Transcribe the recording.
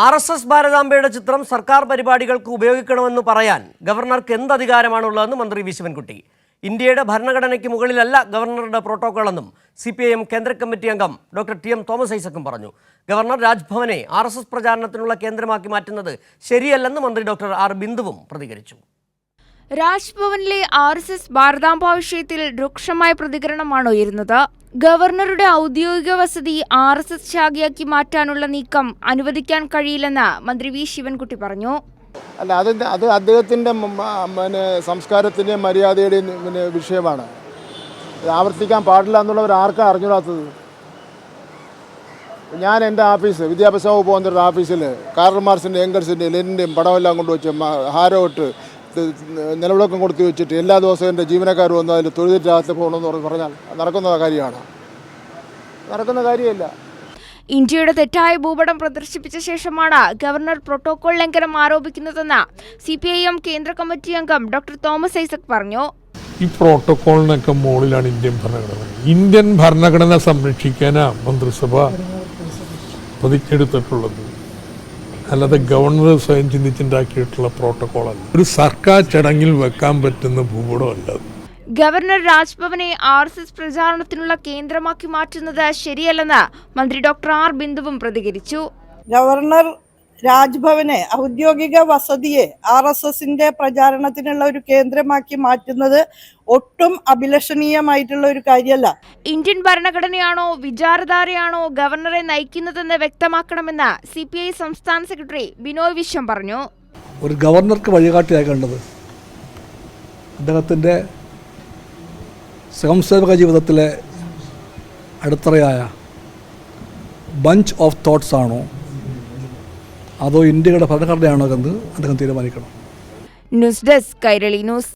RSS ഭാരതാംബയുടെ ചിത്രം സർക്കാർ പരിപാടികൾക്ക് ഉപയോഗിക്കണമെന്ന് പറയാൻ ഗവർണർക്ക് എന്ത് അധികാരമാണുള്ളതെന്ന് മന്ത്രി വി ശിവൻകുട്ടി. ഇന്ത്യയുടെ ഭരണഘടനയ്ക്ക് മുകളിലല്ല ഗവർണറുടെ പ്രോട്ടോക്കോളെന്നും CPIM കേന്ദ്ര കമ്മിറ്റി അംഗം ഡോക്ടർ TM തോമസ് ഐസക്കും പറഞ്ഞു. ഗവർണർ രാജ്ഭവനെ RSS പ്രചാരണത്തിനുള്ള കേന്ദ്രമാക്കി മാറ്റുന്നത് ശരിയല്ലെന്ന് മന്ത്രി ഡോക്ടർ R ബിന്ദുവും പ്രതികരിച്ചു. രാജ്ഭവനിലെ RSS ഭാരതാംബ വിഷയത്തിൽ രൂക്ഷമായ പ്രതികരണമാണ് ഉയരുന്നത്. ഗവർണറുടെ ഔദ്യോഗിക വസതി RSS ശാഖയാക്കി മാറ്റാനുള്ള നീക്കം അനുവദിക്കാൻ കഴിയില്ലെന്ന് മന്ത്രി വി ശിവൻകുട്ടി പറഞ്ഞു. അല്ല, അത് അദ്ദേഹത്തിൻ്റെ സംസ്കാരത്തിൻ്റെയും മര്യാദയുടെയും വിഷയമാണ്. ആവർത്തിക്കാൻ പാടില്ല എന്നുള്ളവർ ആർക്കാണ് അറിഞ്ഞൂടാത്തത്? ഞാൻ എൻ്റെ ഓഫീസ് വിദ്യാഭ്യാസ വകുപ്പ് പോകുന്നൊരു ഓഫീസിൽ കാർൽ മാർക്സിൻ്റെ എംഗൽസിൻ്റെ ലെനിൻ്റെയും പടമെല്ലാം കൊണ്ടുവച്ച് ഹാരോട്ട് നിലവിളക്കം കൊടുത്തു വെച്ചിട്ട് എല്ലാ ദിവസവും എൻ്റെ ജീവനക്കാർ വന്ന് അതിൽ തൊഴിലിനകത്ത് പോകണമെന്ന് പറഞ്ഞാൽ നടക്കുന്ന കാര്യമാണ്? നടക്കുന്ന കാര്യമല്ല. ഇന്ത്യയുടെ തെറ്റായ ഭൂപടം പ്രദർശിപ്പിച്ച ശേഷമാണ് ഗവർണർ പ്രോട്ടോകോൾ ലംഘനം ആരോപിക്കുന്നതെന്ന് CPIM കേന്ദ്ര കമ്മിറ്റി അംഗം ഡോക്ടർ തോമസ് ഐസക് പറഞ്ഞു. ഈ പ്രോട്ടോകോളിനൊക്കെ മുകളിലാണ് ഇന്ത്യൻ ഭരണഘടന സംരക്ഷിക്കാനാണ് മന്ത്രിസഭ പ്രതിജ്ഞയെടുത്തിട്ടുള്ളത്. അല്ലാതെ ഗവർണർ സ്വയം ചിന്തിച്ചുണ്ടാക്കിയിട്ടുള്ള പ്രോട്ടോകോളല്ല. ഒരു സർക്കാർ ചടങ്ങിൽ വെക്കാൻ പറ്റുന്ന ഭൂപടമല്ല. ഗവർണർ രാജ്ഭവനെ RSS പ്രചാരണത്തിനുള്ള കേന്ദ്രമാക്കി മാറ്റുന്നത് ശരിയല്ലെന്ന് മന്ത്രി ഡോക്ടർ R ബിന്ദുവും പ്രതികരിച്ചു. ഗവർണർ രാജ്ഭവനെ ഔദ്യോഗിക വസതിയെ RSSന്റെ പ്രചാരണത്തിനുള്ള ഒരു കേന്ദ്രമാക്കി മാറ്റുന്നത് ഒട്ടും അഭിലഷണീയമായിട്ടുള്ള ഒരു കാര്യമല്ല. ഇന്ത്യൻ ഭരണഘടനയാണോ വിചാരധാരയാണോ ഗവർണറെ നയിക്കുന്നതെന്ന് വ്യക്തമാക്കണമെന്ന് CPI സംസ്ഥാന സെക്രട്ടറി ബിനോയ് വിശ്വം പറഞ്ഞു. ഒരു ഗവർണർക്ക് വഴികാട്ടിയാകേണ്ടത് അദ്ദേഹത്തിൻ്റെ സ്വയംസേവക ജീവിതത്തിലെ അടിത്തറയായ ബഞ്ച് ഓഫ് തോട്ട്സ് ആണോ അതോ ഇന്ത്യയുടെ ഭരണഘടനയാണോ എന്ന് അദ്ദേഹം തീരുമാനിക്കണം. News desk Kairali news.